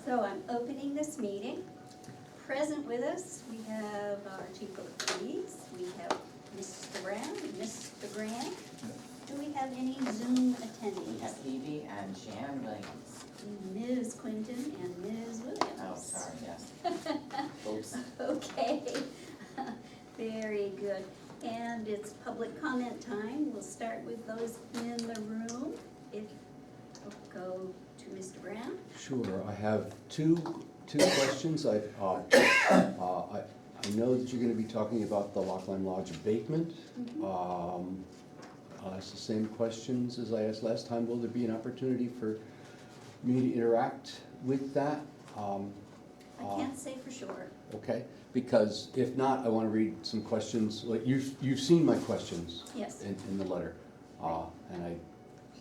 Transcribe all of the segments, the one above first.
So I'm opening this meeting. Present with us, we have our chief of police, we have Mr. Brown, Mr. Grant. Do we have any Zoom We attendees? have Evie and Jan Williams. Ms. Quinton and Ms. Williams. Oh, sorry, yes. Oops. Okay, very good. And it's public comment time. We'll start with those in the room. If, we'll go to Mr. Brown. Sure, I have two questions. I know that you're gonna be talking about the Lockline Lodge abatement. I'll ask the same questions as I asked last time. Will there be an opportunity for me to interact with that? I can't say for sure. Okay, because if not, I wanna read some questions. Like, you've seen my questions Yes. in the letter, and I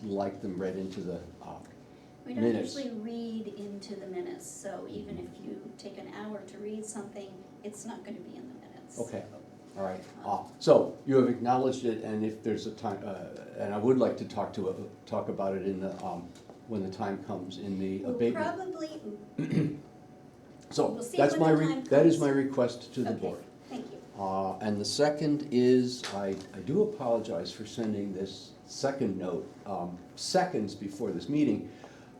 like them read into the We don't minutes. usually read into the minutes, so even if you take an hour to read something, it's not gonna be in the minutes. Okay. All right, so you have acknowledged it, and if there's a time, and I would like to talk about it in the, when the time comes in the We'll abatement. probably, So, we'll see that's when my, the time that is comes. my request to the Okay. board. thank you. And the second is, I do apologize for sending this second note, seconds before this meeting.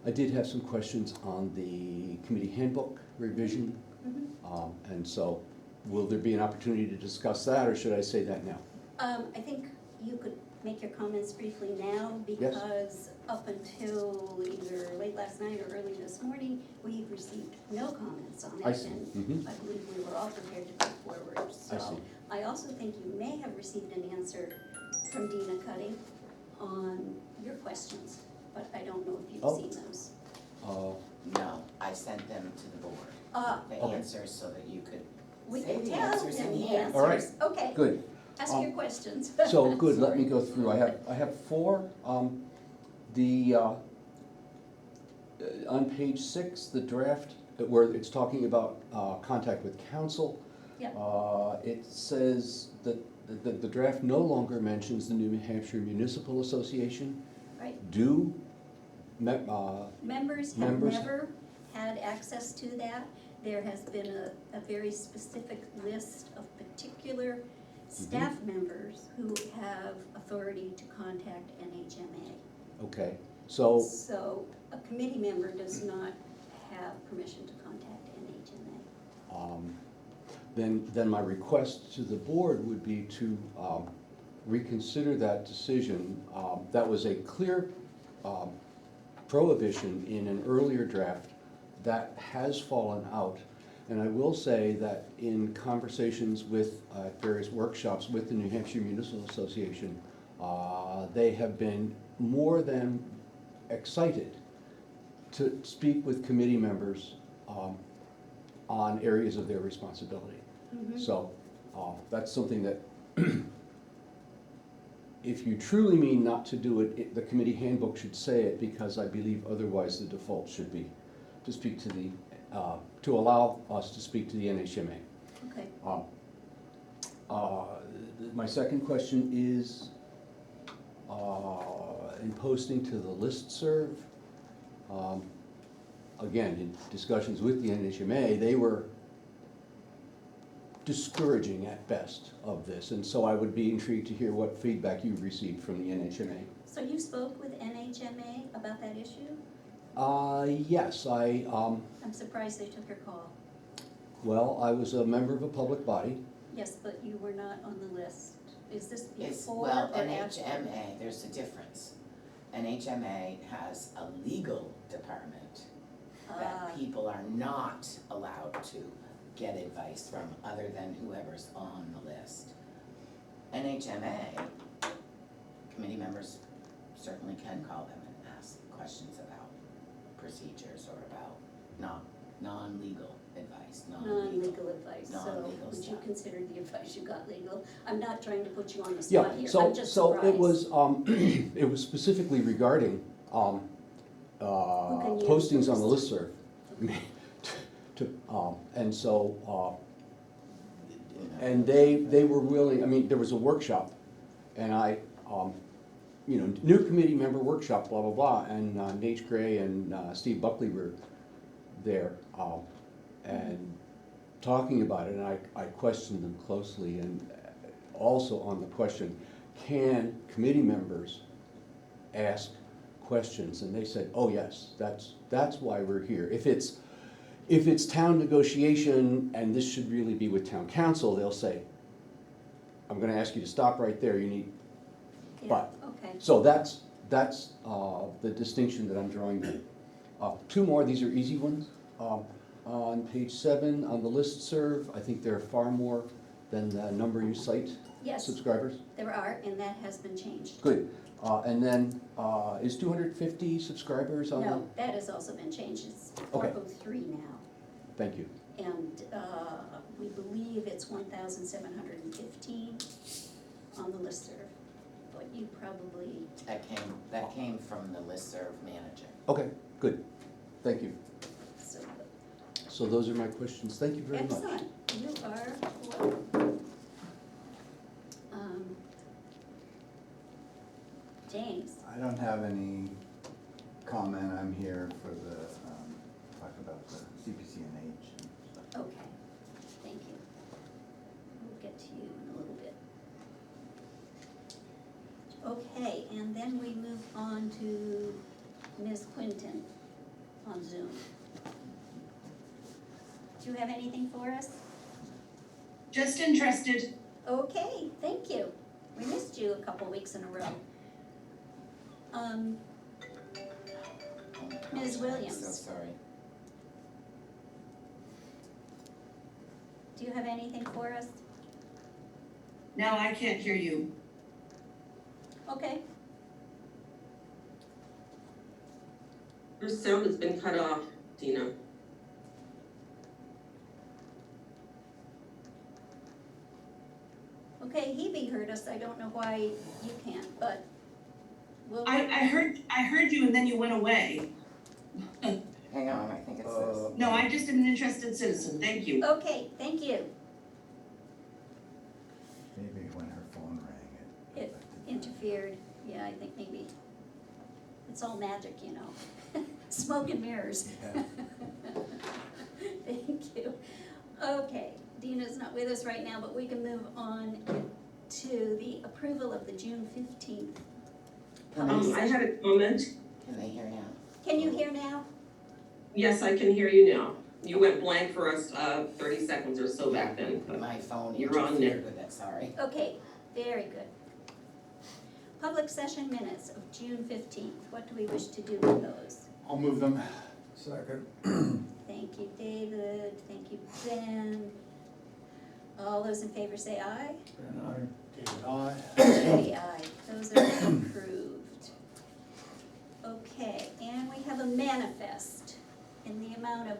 I did have some questions on the committee handbook revision, Mhm. and so will there be an opportunity to discuss that, or should I say that now? I think you could make your comments briefly now, because up until either late last night or early this morning, we received no comments on it. I see. And Mhm. I believe we were all prepared to go forward, so. I see. I also think you may have received an answer from Dina Cuddy on your questions, but I don't know if Oh. you've seen those. No, I sent them to the board, the Okay. answers, so that you could We say can the tell answers them in the here. All right. answers. Okay, Good. ask your questions. So, good, let me Sorry. go through, I have four. The, on page 6, the draft, where it's talking about contact with council. Yep. It says that the draft no longer mentions the New Hampshire Municipal Association. Right. Do, Members have Members- never had access to that. There has been a very specific list of particular staff members who have authority to contact NHMA. okay, so, So a committee member does not have permission to contact NHMA. then my request to the board would be to reconsider that decision. That was a clear prohibition in an earlier draft that has fallen out. And I will say that in conversations with various workshops with the New Hampshire Municipal Association, they have been more than excited to speak with committee members on areas of their responsibility. Mhm. So, that's something that, if you truly mean not to do it, the committee handbook should say it, because I believe otherwise the default should be to speak to the, to allow us to speak to the NHMA. Okay, My second question is, in posting to the listserv, again, in discussions with the NHMA, they were discouraging at best of this, and so I would be intrigued to hear what feedback you've received from the NHMA. so you spoke with NHMA about that issue? Yes, I'm surprised they took your call. well, I was a member of a public body. Yes, but you were not on the list. Is this It's, before or well, after? NHMA, there's a difference. NHMA has a legal department Ah. that people are not allowed to get advice from other than whoever's on the list. NHMA, committee members certainly can call them and ask questions about procedures or about non-legal advice, Non-legal advice, so non-legal would you stuff. consider the advice you got legal? I'm not trying to put you on the Yeah, spot here, so, I'm just so surprised. it was, it was specifically regarding, can use postings on the those? listserv. And so, and they were willing, I mean, there was a workshop, and I, new committee member workshop, blah, blah, blah, and Nate Gray and Steve Buckley were there, and talking about it, and I questioned them closely, and also on the question, can committee members ask questions? And they said, oh yes, that's why we're here. If it's town negotiation, and this should really be with town council, they'll say, I'm gonna ask you to stop right there, you need, Yeah, but, okay, so that's the distinction that I'm drawing there. Two more, these are easy ones. On page 7, on the listserv, I think there are far more than the number you cite, yes, subscribers. there are, and that has been changed. Good. And then, is 250 subscribers on? No, that has also been changed, it's Okay. 403 now, Thank you. and, we believe it's 1,715 on the listserv, but you probably, That came from the listserv manager. Okay, good. Thank you. so, So those are my questions. Thank you very much. excellent, you are welcome. James, I don't have any comment, I'm here for the, talk about the CPCNH and stuff. okay, thank you. We'll get to you in a little bit. Okay, and then we move on to Ms. Quinton on Zoom. Do you have anything for us? Just interested. Okay, thank you. We missed you a couple weeks in a row. Ms. Williams. I'm so sorry. Do you have anything for us? No, I can't hear you. Okay, Your sound has been cut off, Dina. okay, Hebe heard us, I don't know why you can't, but we'll. I heard you and then you went away. Hang on, I think it's this. No, I just am an interested citizen, thank you. Okay, thank you. Maybe when her phone rang, It interfered, yeah, I think maybe, it's all magic, you know, smoke and mirrors. Yeah. Thank you. Okay, Dina's not with us right now, but we can move on to the approval of the June 15th. I had a comment. Can they hear now? Can you hear now? Yes, I can hear you now. You went blank for us, 30 seconds or so back then. but- My phone You're on interfered there. with it, sorry. Okay, very good. Public session minutes of June 15th, what do we wish to do with those? I'll move them. Second. Thank you, David, thank you, Ben. All those in favor say aye. David, aye. Judy, aye, those are approved. Okay, and we have a manifest in the amount of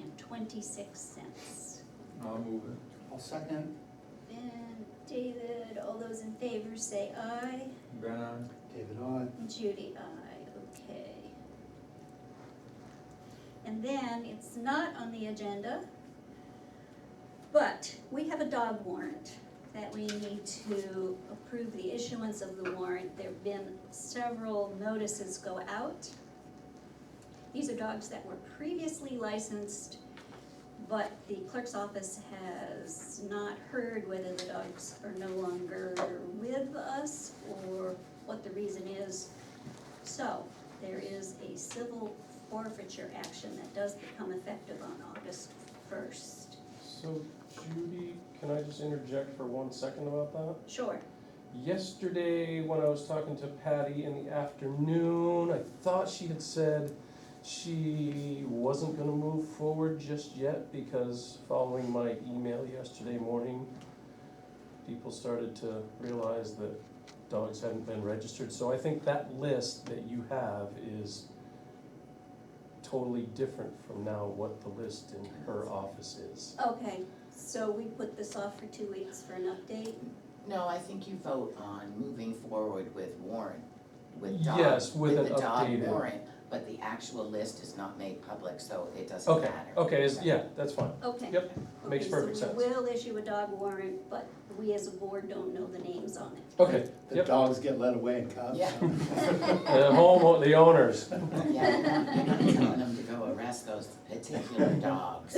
$113,692.26. I'll move it. I'll second. Ben, David, all those in favor say aye. Ben, aye. David, aye. Judy, aye, okay. And then, it's not on the agenda, but we have a dog warrant that we need to approve the issuance of the warrant. There've been several notices go out. These are dogs that were previously licensed, but the clerk's office has not heard whether the dogs are no longer with us or what the reason is. So, there is a civil forfeiture action that does become effective on August 1st. So Judy, can I just interject for 1 second about that? Sure, Yesterday, when I was talking to Patty in the afternoon, I thought she had said she wasn't gonna move forward just yet because following my email yesterday morning, people started to realize that dogs hadn't been registered. So I think that list that you have is totally different from now what the list in her office is. okay, so we put this off for 2 weeks for an update? No, I think you vote on moving forward with warrant, with dog, Yes, with with an the dog updated- warrant, but the actual list is not made public, so it doesn't Okay, matter. okay, yeah, that's fine. Okay. Yep, makes perfect Okay, sense. so we will issue a dog warrant, but we as a board don't know the names on it. Okay, The yep, dogs get led away in cuffs. Yeah. the owners. Yeah, you're not telling them to go arrest those particular dogs.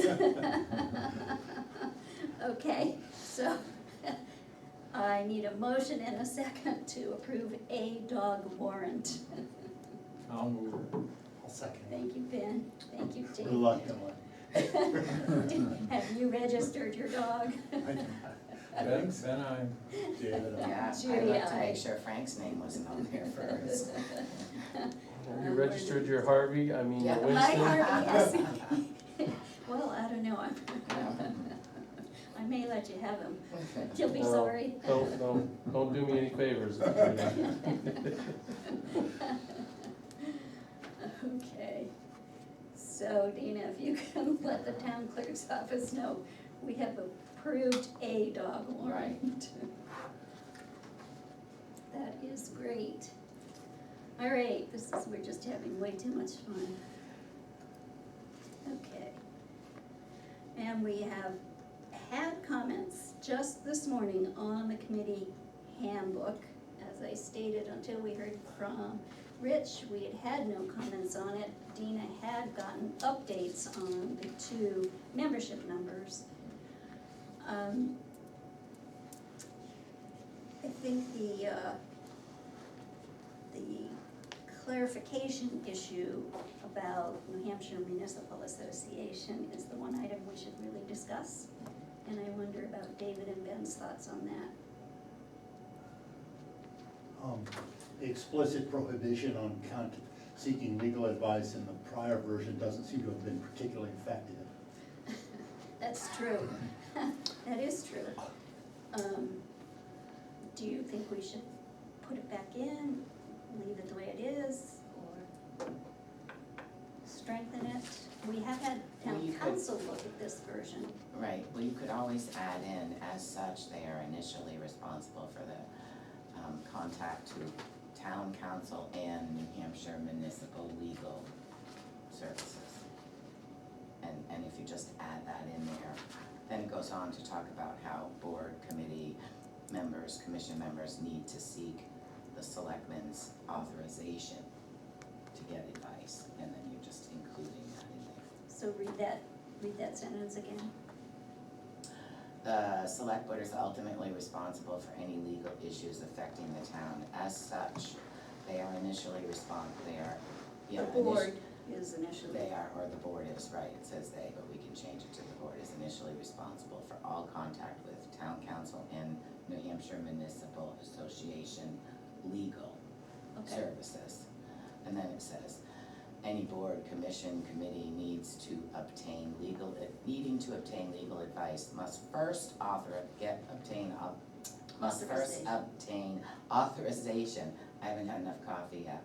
Okay, so I need a motion and a second to approve a dog warrant. I'll move it. I'll second. Thank you, Ben. Thank you, Good Dave. luck, Dylan. Have you registered your dog? Ben, David, Yeah, I Judy, looked to aye. make sure Frank's name wasn't on there first. You registered your Harvey, I mean, Yeah. Winston? Hi, Harvey, yes. Well, I don't know, I may let you have him. You'll be No, sorry. Don't do me any favors. Okay, so Dina, if you can let the town clerk's office know, we have approved a dog warrant. That is great. All right, we're just having way too much fun. Okay. And we have had comments just this morning on the committee handbook. As I stated, until we heard from Rich, we had had no comments on it. Dina had gotten updates on the 2 membership numbers. I think the clarification issue about New Hampshire Municipal Association is the one item we should really discuss. And I wonder about David and Ben's thoughts on that. The explicit prohibition on seeking legal advice in the prior version doesn't seem to have been particularly effective. That's true. That is true. Do you think we should put it back in, leave it the way it is, or strengthen it? We have had Well, town you could- council look at this version. Right, well, you could always add in, as such, they are initially responsible for the contact to town council and New Hampshire municipal legal services. And if you just add that in there, then it goes on to talk about how board, committee members, commission members need to seek the selectmen's authorization to get advice, and then you're just including that in there. So read that sentence again. The select board is ultimately responsible for any legal issues affecting the town. As such, they are initially The board is initially. They are, or the board is, right, it says they, but we can change it to the board is initially responsible for all contact with town council and New Hampshire Municipal Association legal Okay. services. And then it says, any board, commission, committee needing to obtain legal advice must first obtain authorization, I haven't had enough coffee yet,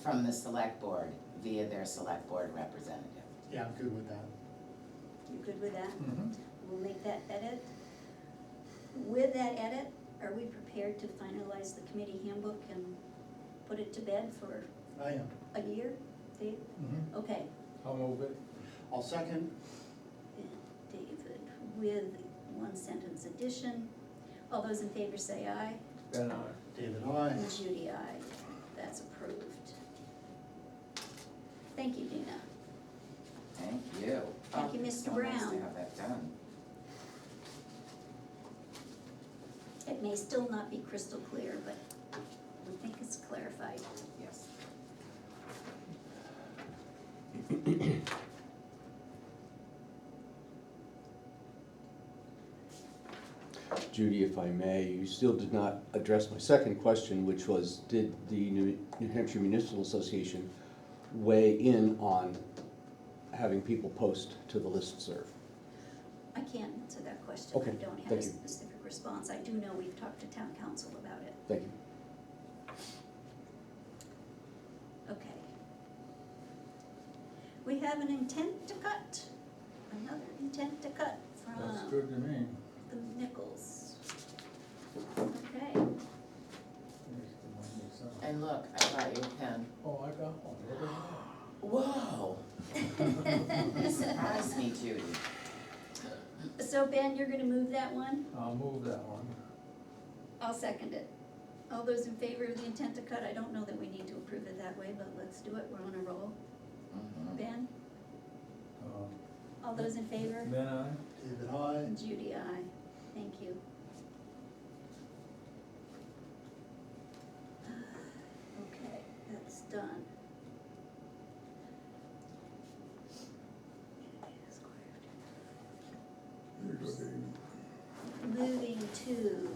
from the select board via their select board representative. Yeah, I'm good with that. You good with that? Mm-hmm. We'll make that edit. With that edit, are we prepared to finalize the committee handbook and put it to bed for I am. a year, Dave? Mm-hmm. Okay, I'll move it. I'll second. David, with 1 sentence addition. All those in favor say aye. Ben, aye. David, aye. And Judy, aye. That's approved. Thank you, Dina. Thank you. Thank you, Mr. So nice to Brown. have that done. It may still not be crystal clear, but we think it's clarified. Yes. Judy, if I may, you still did not address my second question, which was, did the New Hampshire Municipal Association weigh in on having people post to the listserv? I can't answer that question. Okay, I don't have a thank you. specific response. I do know we've talked to town council about it. Thank you. Okay. We have an intent to cut, another intent to cut That's from good to me. the Nichols. Okay, And look, I got you a pen. Oh, I got one. Look at that. Whoa! You surprised me, Judy. So Ben, you're gonna move that one? I'll move that one. I'll second it. All those in favor of the intent to cut, I don't know that we need to approve it that way, but let's do it, we're on a roll. Mhm. Ben, Uh, all those in favor? Then I, David, aye. Judy, aye. Thank you. Okay, that's done. Moving to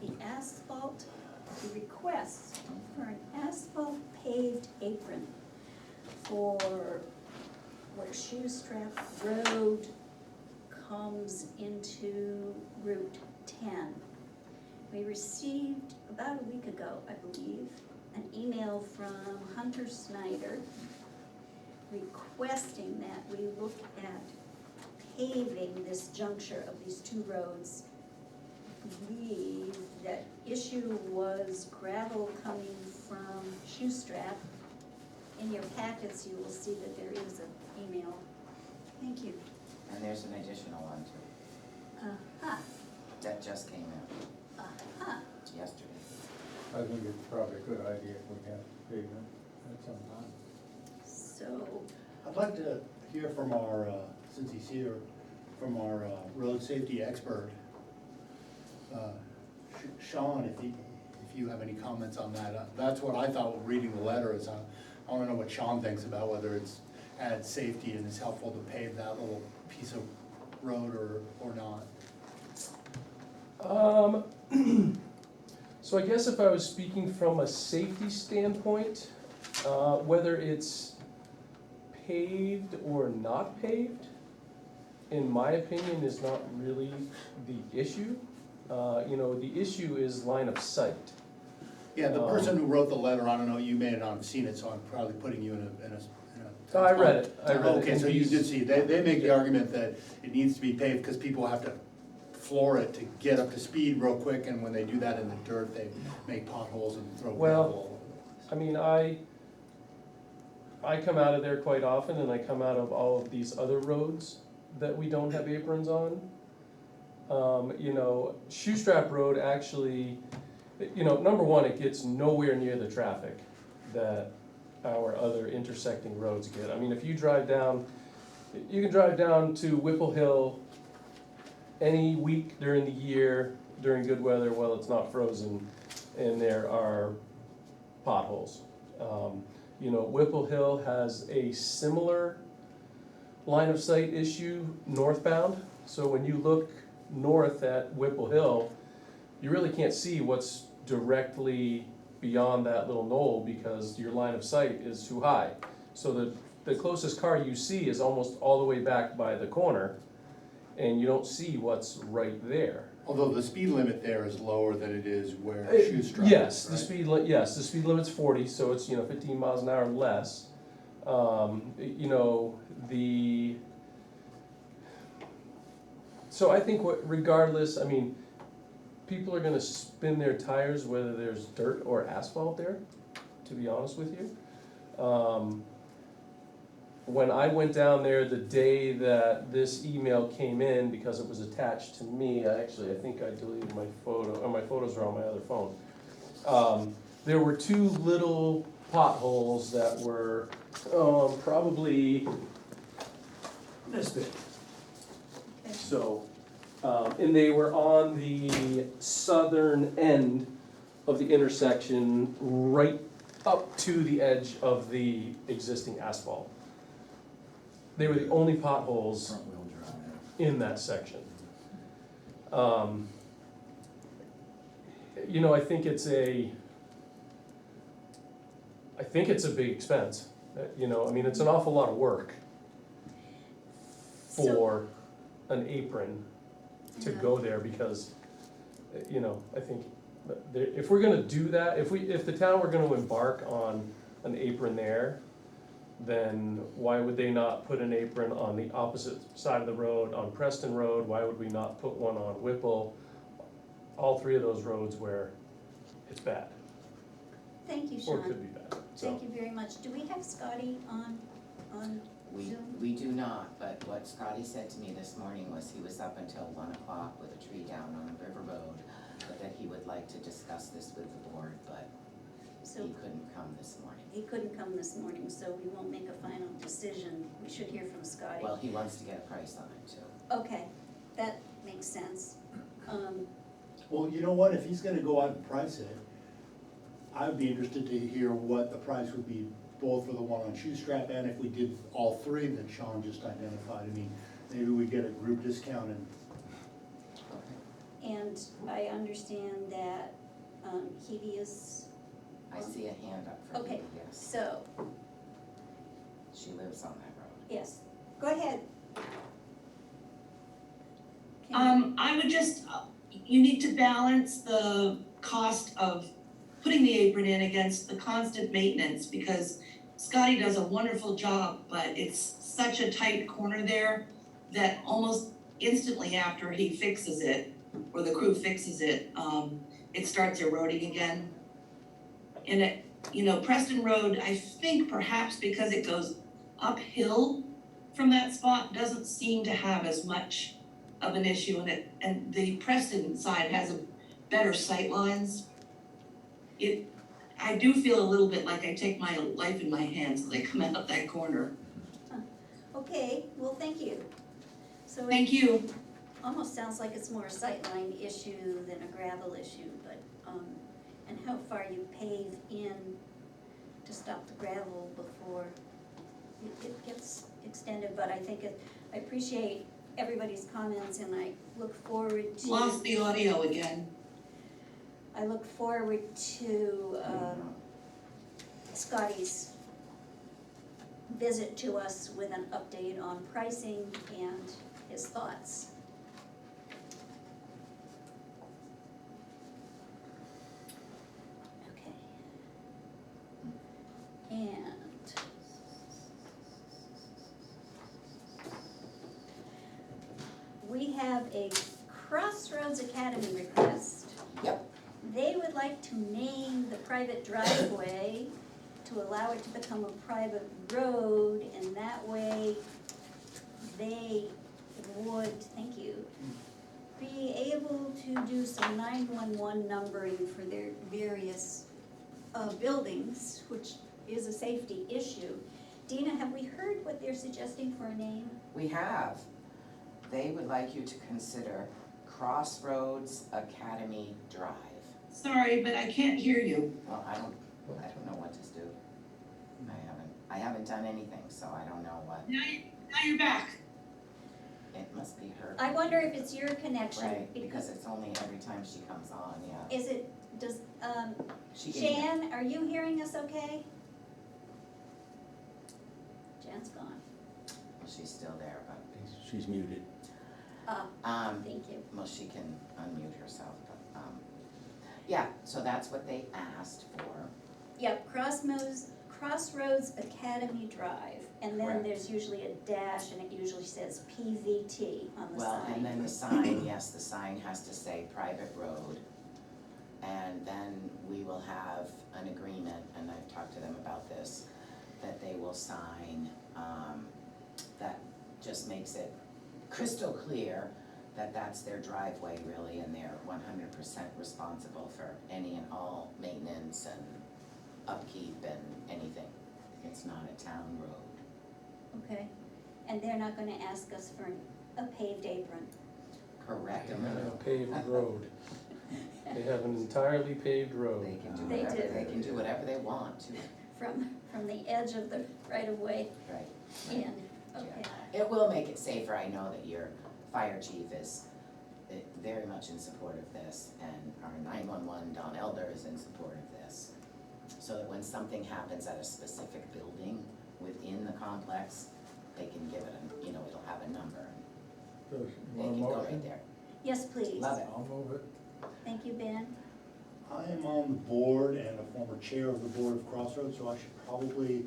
the asphalt, the request for an asphalt paved apron for where Shoestrap Road comes into Route 10. We received about a week ago, I believe, an email from Hunter Snyder requesting that we look at paving this juncture of these two roads. I believe that issue was gravel coming from Shoestrap. In your packets, you will see that there is an email. Thank you. And there's an additional one too, Uh-huh, that just came out uh-huh. yesterday. I think it's probably a good idea if we have pavement at some time. So, I'd like to hear from our, since he's here, from our road safety expert. Sean, if you have any comments on that. That's what I thought when reading the letter is, I wanna know what Sean thinks about whether it's adds safety and is helpful to pave that little piece of road or not. So I guess if I was speaking from a safety standpoint, whether it's paved or not paved, in my opinion, is not really the issue. The issue is line of sight. Yeah, the person who wrote the letter, I don't know, you may not have seen it, so I'm probably putting you in a. Oh, I read it. Okay, so you And did see, they make the argument that it needs to be paved because people have to floor it to get up to speed real quick, and when they do that in the dirt, they make potholes and throw Well, gravel all over. I mean, I come out of there quite often, and I come out of all of these other roads that we don't have aprons on. Shoestrap Road actually, number one, it gets nowhere near the traffic that our other intersecting roads get. I mean, if you drive down, you can drive down to Whipple Hill any week during the year, during good weather, while it's not frozen, and there are potholes. Whipple Hill has a similar line of sight issue northbound, so when you look north at Whipple Hill, you really can't see what's directly beyond that little knoll because your line of sight is too high. So the closest car you see is almost all the way back by the corner, and you don't see what's right there. Although the speed limit there is lower than it is where Shoestrap is, Yes, the right? speed limit's 40, so it's 15 miles an hour less. So I think regardless, I mean, people are gonna spin their tires whether there's dirt or asphalt there, to be honest with you. When I went down there the day that this email came in, because it was attached to me, I think I deleted my photo, or my photos are on my other phone. There were two little potholes that were, probably this big. okay. So, and they were on the southern end of the intersection, right up to the edge of the existing asphalt. They were the only potholes Front wheel drive. in that section. I think it's a big expense, it's an awful lot of work for an apron to Yeah. go there because, I think if we're gonna do that, if the town were gonna embark on an apron there, then why would they not put an apron on the opposite side of the road, on Preston Road? Why would we not put one on Whipple? All three of those roads where it's bad, Thank you, or Sean. could be bad, so. Thank you very much. Do we have Scotty on We do not, but what Scotty said to me this morning was he was up until 1 o'clock with a tree down on a river road, but that he would like to discuss this with the board, but So he couldn't come this morning. he couldn't come this morning, so we won't make a final decision. We should hear from Scotty. Well, he wants to get a price on it too. Okay, that makes sense. Well, you know what, if he's gonna go out and price it, I'd be interested to hear what the price would be, both for the one on Shoestrap and if we did all three that Sean just identified. I mean, maybe we get a group discount and, And I understand that Hebe is, I see a hand up for Okay. you, yes. so, She lives on that road. yes, go ahead. Can- I would just, you need to balance the cost of putting the apron in against the constant maintenance, because Scotty does a wonderful job, but it's such a tight corner there that almost instantly after he fixes it, or the crew fixes it, it starts eroding again. And it, Preston Road, I think perhaps because it goes uphill from that spot, doesn't seem to have as much of an issue in it, and the Preston side has a better sight lines. I do feel a little bit like I take my life in my hands when I come out that corner. Okay, well, thank you. So Thank it you. almost sounds like it's more a sightline issue than a gravel issue, but, and how far you pave in to stop the gravel before it gets extended, but I think I appreciate everybody's comments and I look forward to. Lost the audio again. I look forward to Scotty's visit to us with an update on pricing and his thoughts. Okay. And we have a Crossroads Academy request. Yep. They would like to name the private driveway to allow it to become a private road, and that way they would, thank you, be able to do some 911 numbering for their various buildings, which is a safety issue. Dina, have we heard what they're suggesting for a name? We have. They would like you to consider Crossroads Academy Drive. Sorry, but I can't hear you. Well, I don't know what to do. I haven't done anything, so I don't know what, Now you're back. it must be her. I wonder if it's your connection. Right, because it's only every time she comes on, yeah. Is it, does, She can hear. Jan, are you hearing us okay? Jan's gone. Well, she's still there, but, She's muted. Thank you. well, she can unmute herself, but, yeah, so that's what they asked for. Yep, Crossroads Academy Drive, and then Correct. there's usually a dash, and it usually says PVT on the Well, sign. and then the sign, yes, the sign has to say private road. And then we will have an agreement, and I've talked to them about this, that they will sign, that just makes it crystal clear that that's their driveway really, and they're 100% responsible for any and all maintenance and upkeep and anything. It's not a town road. Okay, and they're not gonna ask us for a paved apron. Correct. They have a paved road. They have an entirely paved road. They can do They whatever, do. they can do whatever they want to, From the edge of the right-of-way right? in, okay. Yeah. It will make it safer. I know that your fire chief is very much in support of this, and our 911, Don Elder, is in support of this. So that when something happens at a specific building within the complex, they can give it it'll have a number, So, and you they want a can go motion? right there. Yes, please. Love it. I'll move it. Thank you, Ben. I am on the board and a former chair of the board of Crossroads, so I should probably,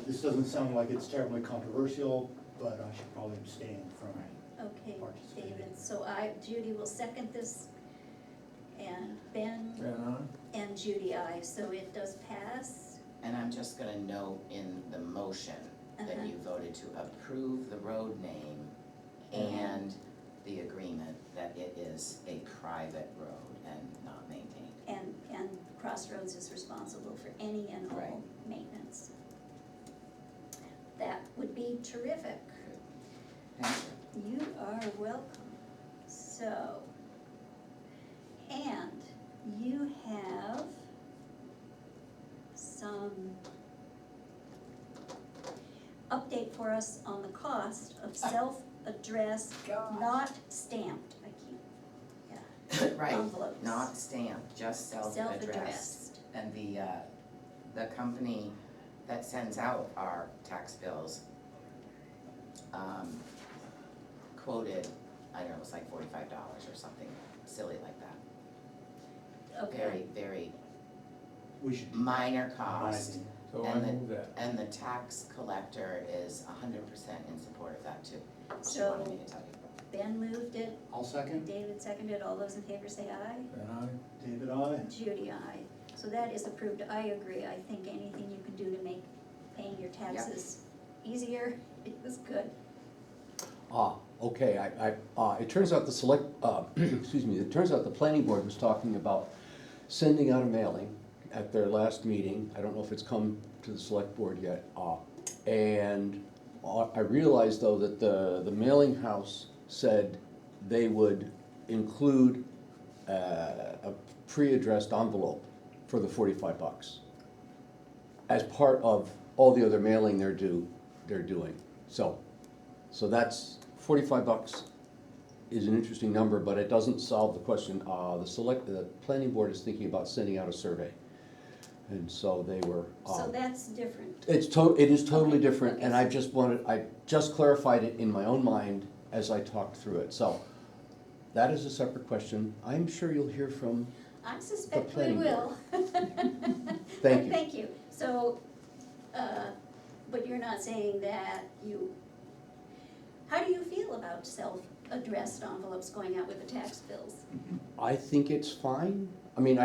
this doesn't sound like it's terribly controversial, but I should probably abstain from Okay, participating. David, so Judy will second this, and Ben Van on? and Judy, so it does pass. And I'm just gonna note in the motion that you voted to approve the road name and the agreement that it is a private road and not maintained. And Crossroads is responsible for any and all Right. maintenance. That would be terrific. Thank you. You are welcome. So, and you have some update for us on the cost of self-addressed, not stamped, I keep, Right, envelopes. not stamped, just self-addressed. Self-addressed. And the company that sends out our tax bills, quoted, I don't know, it was like $45 or something silly like that. Okay, Very, very We should. minor cost. So I And move that. And the tax collector is 100% in support of that too. She So- wanted me to tell you. Ben moved it, I'll second. David seconded, all those in favor say aye. And I, David, aye. Judy, aye. So that is approved, I agree, I think anything you can do to make paying your taxes easier is good. Okay, it turns out the select, excuse me, it turns out the planning board was talking about sending out a mailing at their last meeting. I don't know if it's come to the select board yet. And I realized though that the mailing house said they would include a pre-addressed envelope for the $45 as part of all the other mailing they're doing. So that's $45 is an interesting number, but it doesn't solve the question. The planning board is thinking about sending out a survey. And so they were. So that's different. It is totally Okay, different, okay, and so- I just clarified it in my own mind as I talked through it. So that is a separate question. I'm sure you'll hear from, I suspect we planning will. Thank you. Thank you. So, but you're not saying that how do you feel about self-addressed envelopes going out with the tax bills? I think it's fine. I mean,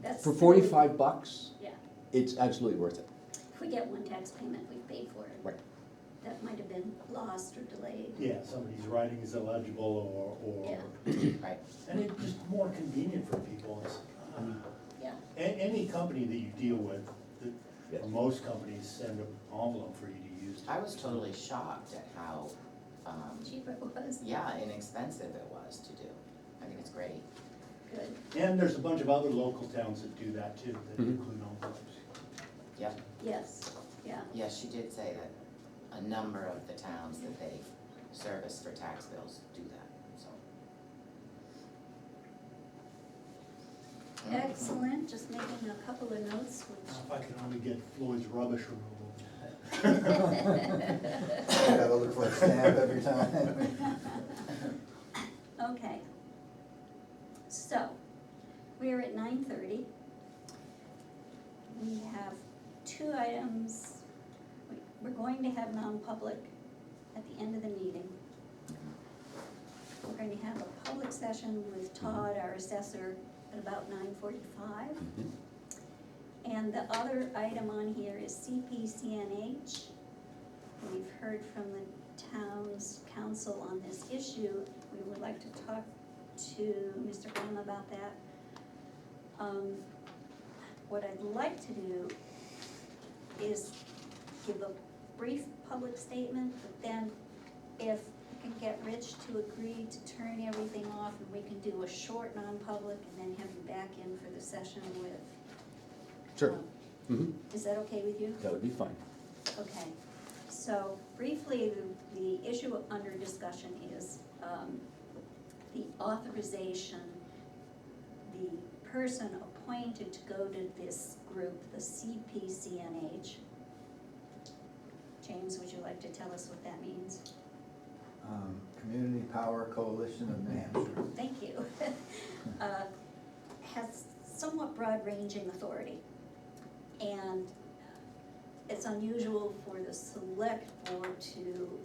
That's for $45, Yeah, it's absolutely worth it. if we get one tax payment, we paid for it. Right. That might have been lost or delayed. Yeah, somebody's writing is illegible or, Yeah. Right. and it's just more convenient for people. It's, Yeah, any company that you deal with, Yes. or most companies send an envelope for you to use. I was totally shocked at how, cheaper it was, yeah, inexpensive it was to do. I think it's great. good. And there's a bunch of other local towns that do that too, that Mhm. include envelopes. Yep, Yes, yeah. yes, she did say that a number of the towns that they service for tax bills do that, so. Excellent, just making a couple of notes, If I could only get Floyd's rubbish removal. Gotta look for a stamp every time. Okay. So, we're at 9:30. We have two items. We're going to have non-public at the end of the meeting. We're going to have a public session with Todd, our assessor, at about 9:45. And the other item on here is CPCNH. We've heard from the town's council on this issue. We would like to talk to Mr. Graham about that. What I'd like to do is give a brief public statement, but then if we can get Rich to agree to turn everything off, and we can do a short non-public and then have you back in for the session with. Sure. Mhm. Is that okay with you? That would be fine. Okay, so briefly, the issue under discussion is the authorization, the person appointed to go to this group, the CPCNH. James, would you like to tell us what that means? Community Power Coalition of New Hampshire. Thank you. Has somewhat broad-ranging authority. And it's unusual for the select board to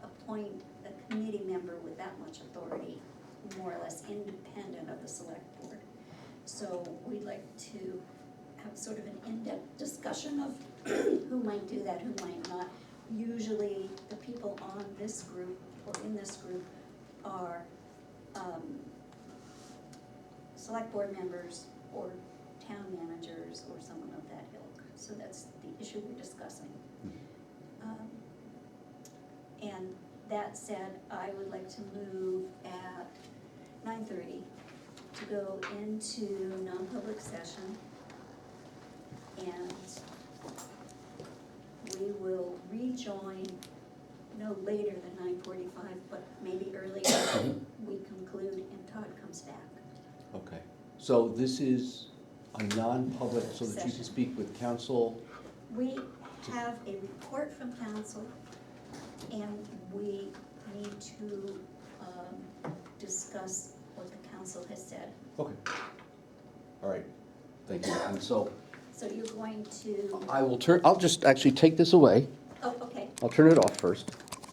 appoint a committee member with that much authority, more or less independent of the select board. So we'd like to have sort of an in-depth discussion of who might do that, who might not. Usually, the people on this group, or in this group, are, select board members, or town managers, or someone of that ilk. So that's the issue we're discussing. And that said, I would like to move at 9:30 to go into non-public session. And we will rejoin no later than 9:45, but maybe earlier when we conclude and Todd comes back. Okay, so this is a non-public so that you can Session. speak with council. We have a report from council, and we need to discuss what the council has said. Okay. All right, thank you. And so So you're going to, I'll just actually take this away. oh, okay, I'll turn it off first.